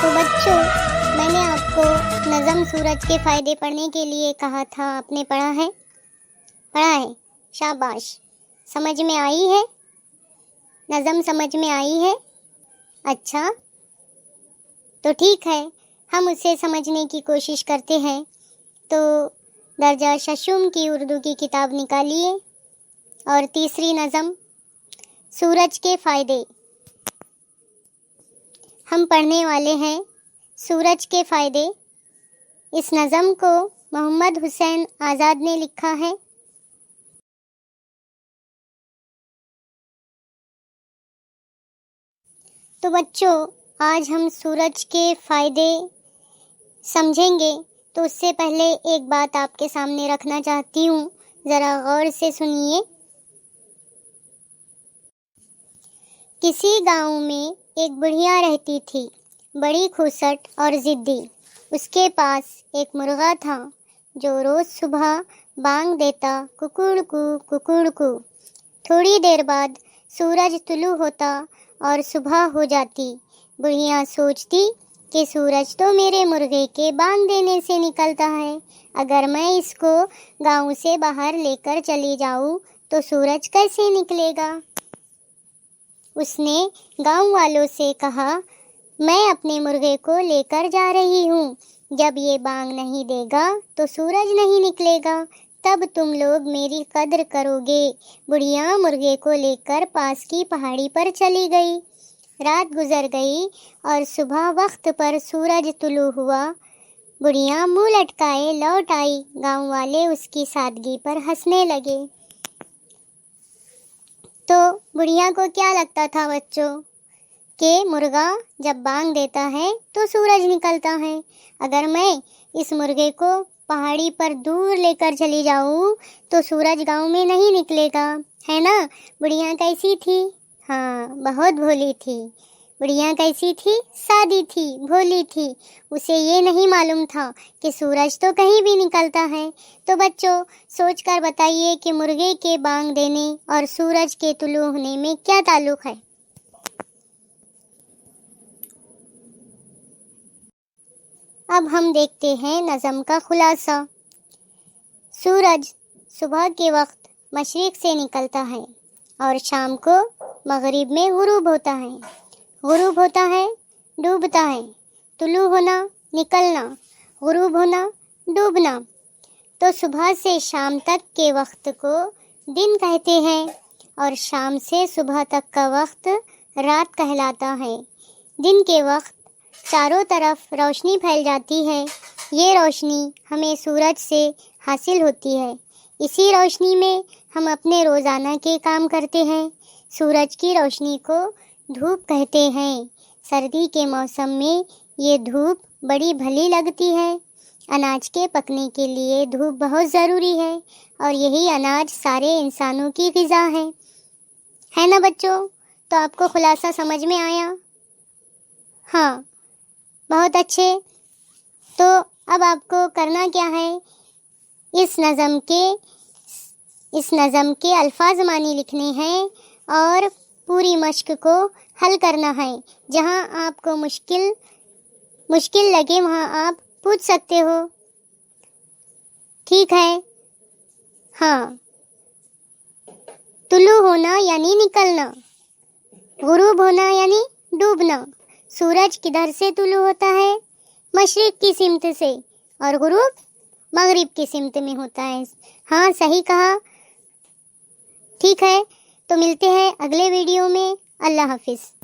تو بچوں، میں نے آپ کو نظم سورج کے فائدے پڑھنے کے لیے کہا تھا، آپ نے پڑھا ہے؟ شاباش۔ سمجھ میں آئی ہے؟ نظم سمجھ میں آئی ہے؟ اچھا، تو ٹھیک ہے، ہم اسے سمجھنے کی کوشش کرتے ہیں۔ تو درجہ ششم کی اردو کی کتاب نکالیے اور تیسری نظم سورج کے فائدے ہم پڑھنے والے ہیں۔ سورج کے فائدے، اس نظم کو محمد حسین آزاد نے لکھا ہے۔ تو بچوں، آج ہم سورج کے فائدے سمجھیں گے، تو اس سے پہلے ایک بات آپ کے سامنے رکھنا چاہتی ہوں، ذرا غور سے سنیے۔ کسی گاؤں میں ایک بڑھیا رہتی تھی، بڑی کھوسٹ اور ضدی۔ اس کے پاس ایک مرغا تھا جو روز صبح بانگ دیتا، ککڑکو ککڑکو۔ تھوڑی دیر بعد سورج طلوع ہوتا اور صبح ہو جاتی۔ بڑھیا سوچتی کہ سورج تو میرے مرغے کے بانگ دینے سے نکلتا ہے، اگر میں اس کو گاؤں سے باہر لے کر چلی جاؤں تو سورج کیسے نکلے گا؟ اس نے گاؤں والوں سے کہا، میں اپنے مرغے کو لے کر جا رہی ہوں، جب یہ بانگ نہیں دے گا تو سورج نہیں نکلے گا، تب تم لوگ میری قدر کرو گے۔ بڑھیا مرغے کو لے کر پاس کی پہاڑی پر چلی گئی۔ رات گزر گئی اور صبح وقت پر سورج طلوع ہوا۔ بڑھیا منہ لٹکائے لوٹ آئی۔ گاؤں والے اس کی سادگی پر ہنسنے لگے۔ تو بڑھیا کو کیا لگتا تھا بچوں؟ کہ مرغا جب بانگ دیتا ہے تو سورج نکلتا ہے، اگر میں اس مرغے کو پہاڑی پر دور لے کر چلی جاؤں تو سورج گاؤں میں نہیں نکلے گا، ہے نا؟ بڑھیا کیسی تھی؟ ہاں، بہت بھولی تھی۔ بڑھیا کیسی تھی؟ سادی تھی، بھولی تھی۔ اسے یہ نہیں معلوم تھا کہ سورج تو کہیں بھی نکلتا ہے۔ تو بچوں، سوچ کر بتائیے کہ مرغے کے بانگ دینے اور سورج کے طلوع ہونے میں کیا تعلق ہے؟ اب ہم دیکھتے ہیں نظم کا خلاصہ۔ سورج صبح کے وقت مشرق سے نکلتا ہے اور شام کو مغرب میں غروب ہوتا ہے۔ غروب ہوتا ہے، ڈوبتا ہے۔ طلوع ہونا، نکلنا، غروب ہونا، ڈوبنا۔ تو صبح سے شام تک کے وقت کو دن کہتے ہیں اور شام سے صبح تک کا وقت رات کہلاتا ہے۔ دن کے وقت چاروں طرف روشنی پھیل جاتی ہے۔ یہ روشنی ہمیں سورج سے حاصل ہوتی ہے۔ اسی روشنی میں ہم اپنے روزانہ کے کام کرتے ہیں۔ سورج کی روشنی کو دھوپ کہتے ہیں۔ سردی کے موسم میں یہ دھوپ بڑی بھلی لگتی ہے۔ اناج کے پکنے کے لیے دھوپ بہت ضروری ہے اور یہی اناج سارے انسانوں کی غذا ہے نا بچوں؟ تو آپ کو خلاصہ سمجھ میں آیا؟ ہاں، بہت اچھے۔ تو اب آپ کو کرنا کیا ہے؟ اس نظم کے الفاظ معنی لکھنے ہیں اور پوری مشق کو حل کرنا ہے۔ جہاں آپ کو مشکل لگے وہاں آپ پوچھ سکتے ہو، ٹھیک ہے؟ ہاں، طلوع ہونا یعنی نکلنا، غروب ہونا یعنی ڈوبنا۔ سورج کدھر سے طلوع ہوتا ہے؟ مشرق کی سمت سے، اور غروب مغرب کی سمت میں ہوتا ہے۔ ہاں، صحیح کہا۔ ٹھیک ہے، تو ملتے ہیں اگلے ویڈیو میں۔ اللہ حافظ۔